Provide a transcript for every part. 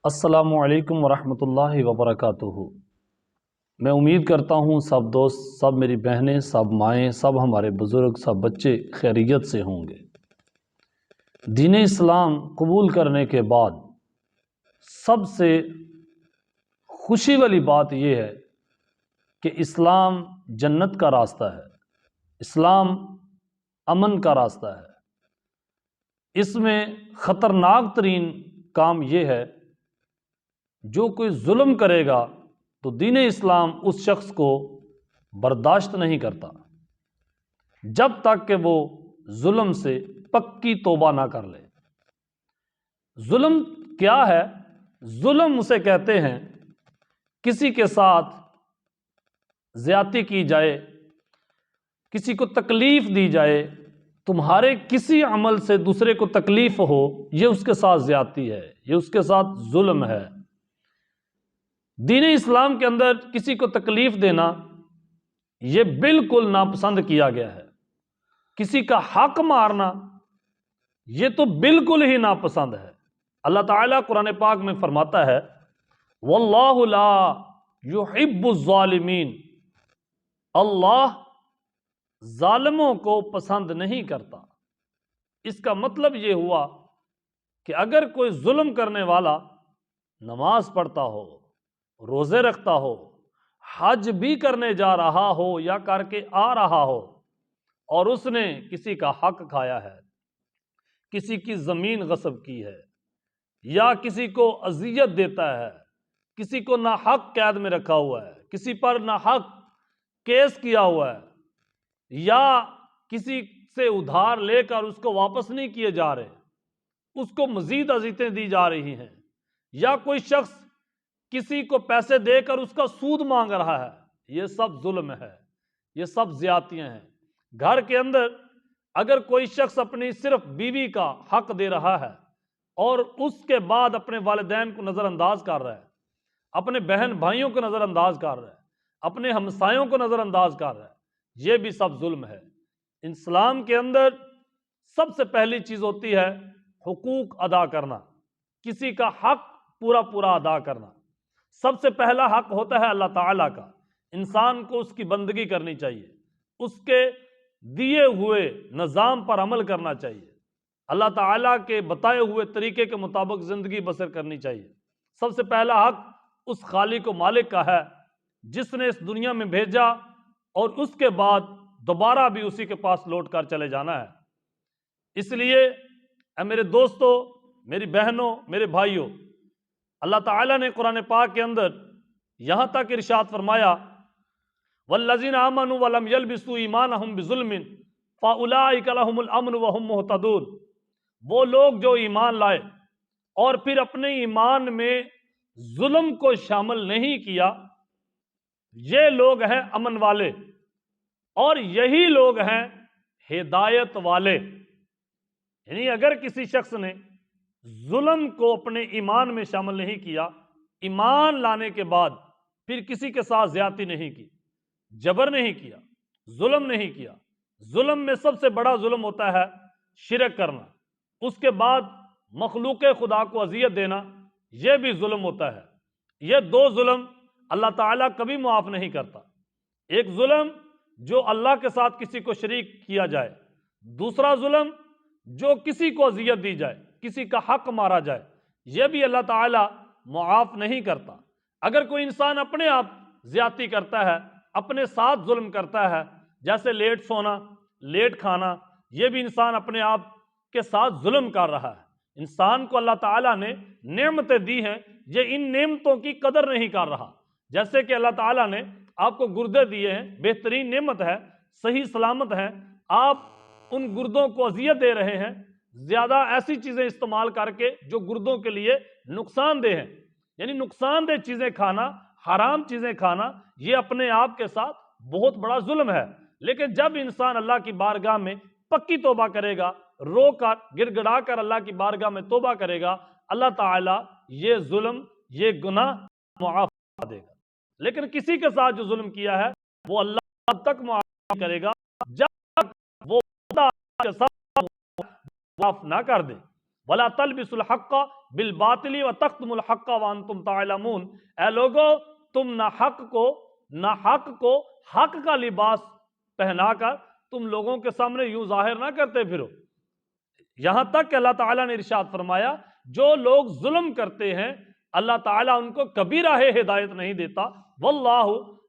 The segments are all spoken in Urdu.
السلام علیکم ورحمۃ اللہ وبرکاتہ۔ میں امید کرتا ہوں سب دوست، سب میری بہنیں، سب مائیں، سب ہمارے بزرگ، سب بچے خیریت سے ہوں گے۔ دین اسلام قبول کرنے کے بعد سب سے خوشی والی بات یہ ہے کہ اسلام جنت کا راستہ ہے، اسلام امن کا راستہ ہے۔ اس میں خطرناک ترین کام یہ ہے، جو کوئی ظلم کرے گا تو دین اسلام اس شخص کو برداشت نہیں کرتا جب تک کہ وہ ظلم سے پکی توبہ نہ کر لے۔ ظلم کیا ہے؟ ظلم اسے کہتے ہیں کسی کے ساتھ زیادتی کی جائے، کسی کو تکلیف دی جائے، تمہارے کسی عمل سے دوسرے کو تکلیف ہو، یہ اس کے ساتھ زیادتی ہے، یہ اس کے ساتھ ظلم ہے۔ دین اسلام کے اندر کسی کو تکلیف دینا یہ بالکل ناپسند کیا گیا ہے۔ کسی کا حق مارنا یہ تو بالکل ہی ناپسند ہے۔ اللہ تعالیٰ قرآن پاک میں فرماتا ہے واللہ لا یحب الظالمین، اللہ ظالموں کو پسند نہیں کرتا۔ اس کا مطلب یہ ہوا کہ اگر کوئی ظلم کرنے والا نماز پڑھتا ہو، روزے رکھتا ہو، حج بھی کرنے جا رہا ہو یا کر کے آ رہا ہو، اور اس نے کسی کا حق کھایا ہے، کسی کی زمین غصب کی ہے، یا کسی کو اذیت دیتا ہے، کسی کو ناحق قید میں رکھا ہوا ہے، کسی پر ناحق کیس کیا ہوا ہے، یا کسی سے ادھار لے کر اس کو واپس نہیں کیے جا رہے، اس کو مزید اذیتیں دی جا رہی ہیں، یا کوئی شخص کسی کو پیسے دے کر اس کا سود مانگ رہا ہے، یہ سب ظلم ہے، یہ سب زیادتیاں ہیں۔ گھر کے اندر اگر کوئی شخص اپنی صرف بیوی کا حق دے رہا ہے اور اس کے بعد اپنے والدین کو نظر انداز کر رہا ہے، اپنے بہن بھائیوں کو نظر انداز کر رہا ہے، اپنے ہمسایوں کو نظر انداز کر رہا ہے، یہ بھی سب ظلم ہے۔ اسلام کے اندر سب سے پہلی چیز ہوتی ہے حقوق ادا کرنا، کسی کا حق پورا پورا ادا کرنا۔ سب سے پہلا حق ہوتا ہے اللہ تعالیٰ کا، انسان کو اس کی بندگی کرنی چاہیے، اس کے دیے ہوئے نظام پر عمل کرنا چاہیے، اللہ تعالیٰ کے بتائے ہوئے طریقے کے مطابق زندگی بسر کرنی چاہیے۔ سب سے پہلا حق اس خالق و مالک کا ہے جس نے اس دنیا میں بھیجا، اور اس کے بعد دوبارہ بھی اسی کے پاس لوٹ کر چلے جانا ہے۔ اس لیے اے میرے دوستو، میری بہنوں، میرے بھائیوں، اللہ تعالیٰ نے قرآن پاک کے اندر یہاں تک ارشاد فرمایا والذین آمنوا ولم یلبسوا ایمانہم بظلم فاولئک لہم الامن وہم مہتدون، وہ لوگ جو ایمان لائے اور پھر اپنے ایمان میں ظلم کو شامل نہیں کیا، یہ لوگ ہیں امن والے، اور یہی لوگ ہیں ہدایت والے۔ یعنی اگر کسی شخص نے ظلم کو اپنے ایمان میں شامل نہیں کیا، ایمان لانے کے بعد پھر کسی کے ساتھ زیادتی نہیں کی، جبر نہیں کیا، ظلم نہیں کیا۔ ظلم میں سب سے بڑا ظلم ہوتا ہے شرک کرنا، اس کے بعد مخلوق خدا کو اذیت دینا، یہ بھی ظلم ہوتا ہے۔ یہ دو ظلم اللہ تعالیٰ کبھی معاف نہیں کرتا۔ ایک ظلم جو اللہ کے ساتھ کسی کو شریک کیا جائے، دوسرا ظلم جو کسی کو اذیت دی جائے، کسی کا حق مارا جائے، یہ بھی اللہ تعالیٰ معاف نہیں کرتا۔ اگر کوئی انسان اپنے آپ زیادتی کرتا ہے، اپنے ساتھ ظلم کرتا ہے، جیسے لیٹ سونا، لیٹ کھانا، یہ بھی انسان اپنے آپ کے ساتھ ظلم کر رہا ہے۔ انسان کو اللہ تعالیٰ نے نعمتیں دی ہیں، یہ ان نعمتوں کی قدر نہیں کر رہا۔ جیسے کہ اللہ تعالیٰ نے آپ کو گردے دیے ہیں، بہترین نعمت ہے، صحیح سلامت ہے، آپ ان گردوں کو اذیت دے رہے ہیں، زیادہ ایسی چیزیں استعمال کر کے جو گردوں کے لیے نقصان دہ ہیں۔ یعنی نقصان دہ چیزیں کھانا، حرام چیزیں کھانا، یہ اپنے آپ کے ساتھ بہت بڑا ظلم ہے۔ لیکن جب انسان اللہ کی بارگاہ میں پکی توبہ کرے گا، رو کر گڑ گڑا کر اللہ کی بارگاہ میں توبہ کرے گا، اللہ تعالیٰ یہ ظلم، یہ گناہ معاف کر دے گا۔ لیکن کسی کے ساتھ جو ظلم کیا ہے وہ اللہ تک معاف کرے گا جب تک وہ معاف نہ کر دے، ولا تلبسوا الحق بالباطل وتکتموا الحق وانتم تعلمون، اے لوگو تم نہ حق کو حق کا لباس پہنا کر تم لوگوں کے سامنے یوں ظاہر نہ کرتے پھرو۔ یہاں تک کہ اللہ تعالیٰ نے ارشاد فرمایا جو لوگ ظلم کرتے ہیں اللہ تعالیٰ ان کو کبھی راہ ہدایت نہیں دیتا، واللہ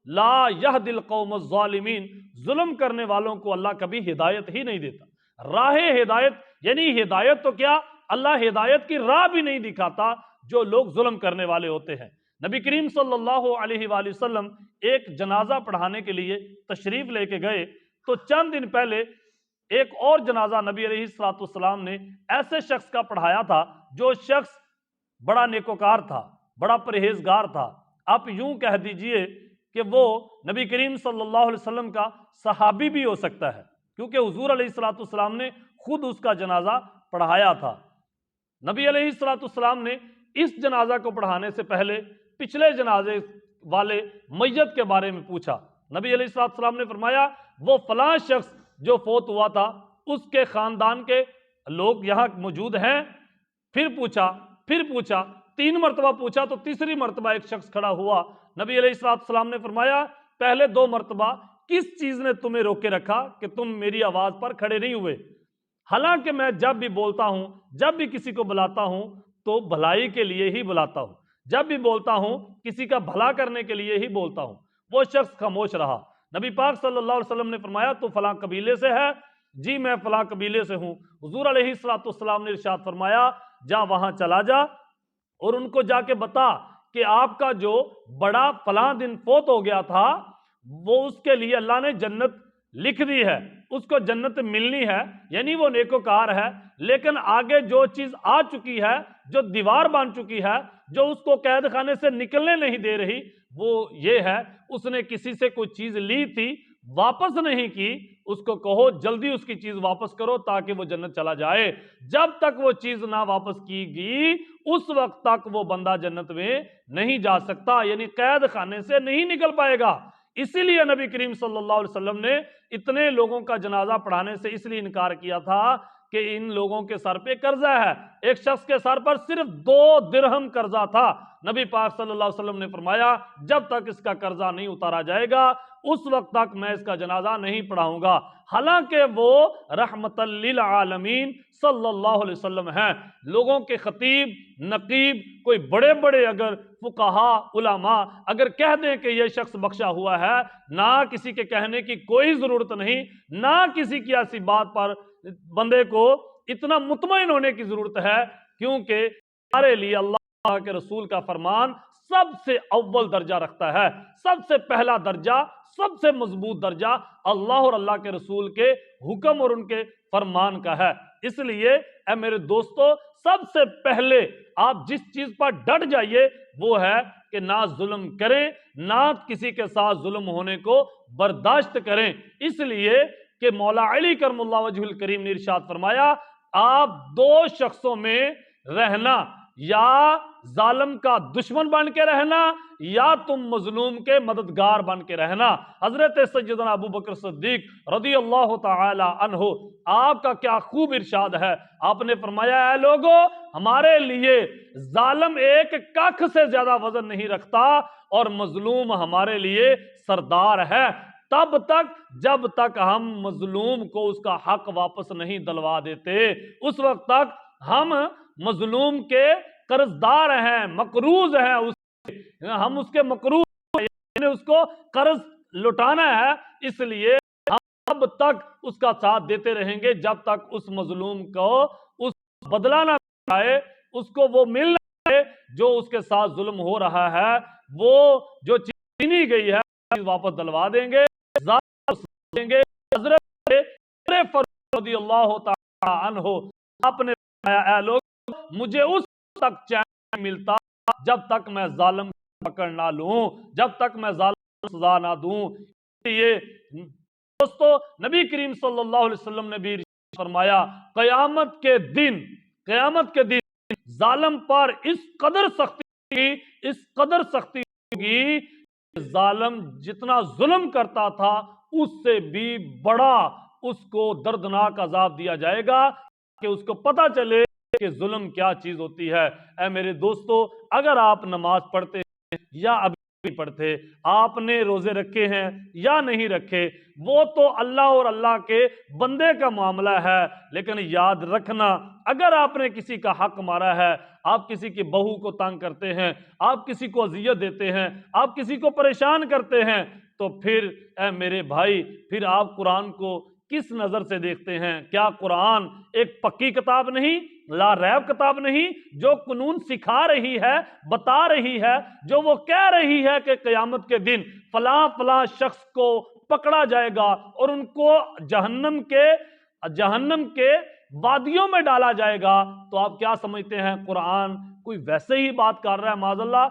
لا یہدی القوم الظالمین، ظلم کرنے والوں کو اللہ کبھی ہدایت ہی نہیں دیتا۔ راہ ہدایت یعنی ہدایت تو کیا، اللہ ہدایت کی راہ بھی نہیں دکھاتا جو لوگ ظلم کرنے والے ہوتے ہیں۔ نبی کریم صلی اللہ علیہ وآلہ وسلم ایک جنازہ پڑھانے کے لیے تشریف لے کے گئے تو چند دن پہلے ایک اور جنازہ نبی علیہ السلام نے ایسے شخص کا پڑھایا تھا جو شخص بڑا نیکوکار تھا، بڑا پرہیزگار تھا، آپ یوں کہہ دیجئے کہ وہ نبی کریم صلی اللہ علیہ وسلم کا صحابی بھی ہو سکتا ہے، کیونکہ حضور علیہ السلام نے خود اس کا جنازہ پڑھایا تھا۔ نبی علیہ السلام نے اس جنازہ کو پڑھانے سے پہلے پچھلے جنازے والے میت کے بارے میں پوچھا۔ نبی علیہ السلام نے فرمایا وہ فلاں شخص جو فوت ہوا تھا اس کے خاندان کے لوگ یہاں موجود ہیں؟ پھر پوچھا 3 مرتبہ پوچھا تو تیسری مرتبہ ایک شخص کھڑا ہوا۔ نبی علیہ السلام نے فرمایا پہلے 2 مرتبہ کس چیز نے تمہیں روکے رکھا کہ تم میری آواز پر کھڑے نہیں ہوئے؟ حالانکہ میں جب بھی بولتا ہوں، جب بھی کسی کو بلاتا ہوں تو بھلائی کے لیے ہی بلاتا ہوں، جب بھی بولتا ہوں کسی کا بھلا کرنے کے لیے ہی بولتا ہوں۔ وہ شخص خاموش رہا۔ نبی پاک صلی اللہ علیہ وسلم نے فرمایا تو فلاں قبیلے سے ہے؟ جی میں فلاں قبیلے سے ہوں۔ حضور علیہ السلام نے ارشاد فرمایا جا وہاں چلا جا اور ان کو جا کے بتا کہ آپ کا جو بڑا فلاں دن فوت ہو گیا تھا وہ اس کے لیے اللہ نے جنت لکھ دی ہے، اس کو جنت ملنی ہے، یعنی وہ نیکوکار ہے، لیکن آگے جو چیز آ چکی ہے، جو دیوار بن چکی ہے، جو اس کو قید خانے سے نکلنے نہیں دے رہی، وہ یہ ہے اس نے کسی سے کوئی چیز لی تھی واپس نہیں کی، اس کو کہو جلدی اس کی چیز واپس کرو تاکہ وہ جنت چلا جائے۔ جب تک وہ چیز نہ واپس کی گئی اس وقت تک وہ بندہ جنت میں نہیں جا سکتا، یعنی قید خانے سے نہیں نکل پائے گا۔ اسی لیے نبی کریم صلی اللہ علیہ وسلم نے اتنے لوگوں کا جنازہ پڑھانے سے اس لیے انکار کیا تھا کہ ان لوگوں کے سر پہ قرضہ ہے۔ ایک شخص کے سر پر صرف 2 درہم قرضہ تھا۔ نبی پاک صلی اللہ علیہ وسلم نے فرمایا جب تک اس کا قرضہ نہیں اتارا جائے گا اس وقت تک میں اس کا جنازہ نہیں پڑھاؤں گا، حالانکہ وہ رحمت للعالمین صلی اللہ علیہ وسلم ہیں، لوگوں کے خطیب نقیب، کوئی بڑے بڑے اگر فقہاء علماء اگر کہہ دیں کہ یہ شخص بخشا ہوا ہے، نہ کسی کے کہنے کی کوئی ضرورت نہیں، نہ کسی کی ایسی بات پر بندے کو اتنا مطمئن ہونے کی ضرورت ہے، کیونکہ ہمارے لیے اللہ کے رسول کا فرمان سب سے اول درجہ رکھتا ہے، سب سے پہلا درجہ، سب سے مضبوط درجہ اللہ اور اللہ کے رسول کے حکم اور ان کے فرمان کا ہے۔ اس لیے اے میرے دوستو سب سے پہلے آپ جس چیز پر ڈٹ جائیے وہ ہے کہ نہ ظلم کریں، نہ کسی کے ساتھ ظلم ہونے کو برداشت کریں۔ اس لیے کہ مولا علی کرم اللہ وجہ الکریم نے ارشاد فرمایا آپ 2 شخصوں میں رہنا، یا ظالم کا دشمن بن کے رہنا یا تم مظلوم کے مددگار بن کے رہنا۔ حضرت سیدنا ابو بکر صدیق رضی اللہ تعالی عنہ آپ کا کیا خوب ارشاد ہے، آپ نے فرمایا اے لوگو ہمارے لیے ظالم ایک کاکھ سے زیادہ وزن نہیں رکھتا اور مظلوم ہمارے لیے سردار ہے، تب تک جب تک ہم مظلوم کو اس کا حق واپس نہیں دلوا دیتے، اس وقت تک ہم مظلوم کے قرضدار ہیں، مقروض ہیں، ہم اس کے مقروض ہیں، یعنی اس کو قرض لٹانا ہے، اس لیے ہم اب تک اس کا ساتھ دیتے رہیں گے جب تک اس مظلوم کو اس بدلہ نہ آئے، اس کو وہ مل نہ آئے جو اس کے ساتھ ظلم ہو رہا ہے، وہ جو چیز چھینی گئی ہے واپس دلوا دیں گے، دیں گے۔ حضرت فاروق رضی اللہ تعالی عنہ آپ نے فرمایا اے لوگ مجھے اس تک چین ملتا جب تک میں ظالم پکڑ نہ لوں، جب تک میں ظالم سزا نہ دوں۔ یہ دوستو نبی کریم صلی اللہ علیہ وسلم نے بھی فرمایا قیامت کے دن ظالم پر اس قدر سختی ہوگی، ظالم جتنا ظلم کرتا تھا اس سے بھی بڑا اس کو دردناک عذاب دیا جائے گا کہ اس کو پتا چلے کہ ظلم کیا چیز ہوتی ہے۔ اے میرے دوستو، اگر آپ نماز پڑھتے ہیں یا ابھی نہیں پڑھتے، آپ نے روزے رکھے ہیں یا نہیں رکھے، وہ تو اللہ اور اللہ کے بندے کا معاملہ ہے، لیکن یاد رکھنا اگر آپ نے کسی کا حق مارا ہے، آپ کسی کی بہو کو تنگ کرتے ہیں، آپ کسی کو اذیت دیتے ہیں، آپ کسی کو پریشان کرتے ہیں، تو پھر اے میرے بھائی، پھر آپ قرآن کو کس نظر سے دیکھتے ہیں؟ کیا قرآن ایک پکی کتاب نہیں، لا ریب کتاب نہیں، جو قانون سکھا رہی ہے، بتا رہی ہے، جو وہ کہہ رہی ہے کہ قیامت کے دن فلاں فلاں شخص کو پکڑا جائے گا اور ان کو جہنم کے وادیوں میں ڈالا جائے گا؟ تو آپ کیا سمجھتے ہیں قرآن کوئی ویسے ہی بات کر رہا ہے؟ معاذ اللہ۔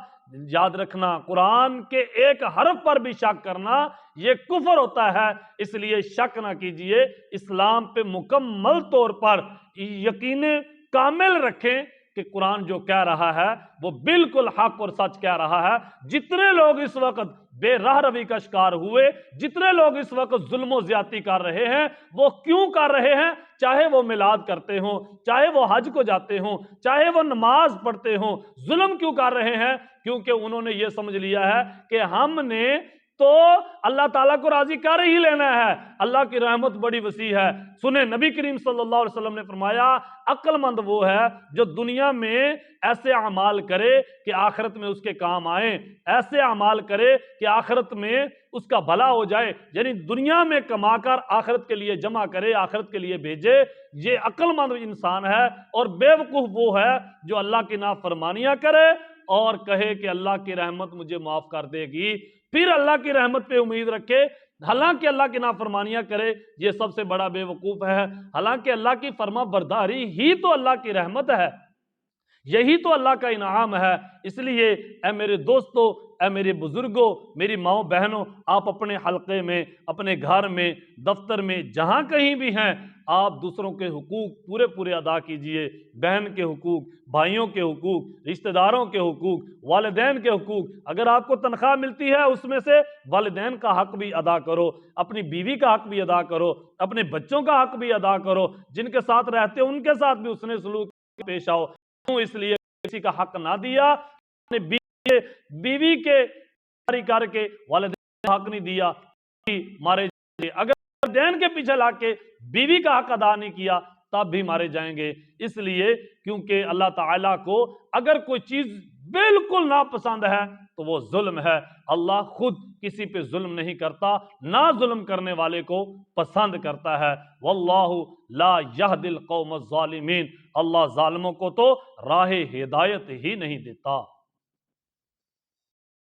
یاد رکھنا، قرآن کے ایک حرف پر بھی شک کرنا یہ کفر ہوتا ہے، اس لیے شک نہ کیجئے، اسلام پہ مکمل طور پر یقین کامل رکھیں کہ قرآن جو کہہ رہا ہے وہ بالکل حق اور سچ کہہ رہا ہے۔ جتنے لوگ اس وقت بے راہ روی کا شکار ہوئے، جتنے لوگ اس وقت ظلم و زیادتی کر رہے ہیں، وہ کیوں کر رہے ہیں؟ چاہے وہ میلاد کرتے ہوں، چاہے وہ حج کو جاتے ہوں، چاہے وہ نماز پڑھتے ہوں، ظلم کیوں کر رہے ہیں؟ کیونکہ انہوں نے یہ سمجھ لیا ہے کہ ہم نے تو اللہ تعالیٰ کو راضی کر ہی لینا ہے، اللہ کی رحمت بڑی وسیع ہے۔ سنیں، نبی کریم صلی اللہ علیہ وسلم نے فرمایا، عقل مند وہ ہے جو دنیا میں ایسے اعمال کرے کہ آخرت میں اس کے کام آئیں، ایسے اعمال کرے کہ آخرت میں اس کا بھلا ہو جائے، یعنی دنیا میں کما کر آخرت کے لیے جمع کرے، آخرت کے لیے بھیجے۔ یہ عقل مند انسان ہے، اور بے وقوف وہ ہے جو اللہ کی نافرمانیاں کرے اور کہے کہ اللہ کی رحمت مجھے معاف کر دے گی، پھر اللہ کی رحمت پہ امید رکھے، حالانکہ اللہ کی نافرمانیاں کرے۔ یہ سب سے بڑا بے وقوف ہے، حالانکہ اللہ کی فرما برداری ہی تو اللہ کی رحمت ہے، یہی تو اللہ کا انعام ہے۔ اس لیے اے میرے دوستو، اے میرے بزرگوں، میری ماؤں بہنوں، آپ اپنے حلقے میں، اپنے گھر میں، دفتر میں، جہاں کہیں بھی ہیں، آپ دوسروں کے حقوق پورے پورے ادا کیجئے۔ بہن کے حقوق، بھائیوں کے حقوق، رشتہ داروں کے حقوق، والدین کے حقوق۔ اگر آپ کو تنخواہ ملتی ہے اس میں سے والدین کا حق بھی ادا کرو، اپنی بیوی کا حق بھی ادا کرو، اپنے بچوں کا حق بھی ادا کرو، جن کے ساتھ رہتے ان کے ساتھ بھی حسن سلوک پیش آؤ۔ اس لیے کسی کا حق نہ دیا، بیوی کے کر کے والدین کا حق نہیں دیا، مارے جائیں گے۔ اگر والدین کے پیچھے لا کے بیوی کا حق ادا نہیں کیا تب بھی مارے جائیں گے۔ اس لیے کیونکہ اللہ تعالیٰ کو اگر کوئی چیز بالکل ناپسند ہے تو وہ ظلم ہے۔ اللہ خود کسی پہ ظلم نہیں کرتا، نہ ظلم کرنے والے کو پسند کرتا ہے۔ واللہ لا یہدی القوم الظالمین، اللہ ظالموں کو تو راہ ہدایت ہی نہیں دیتا۔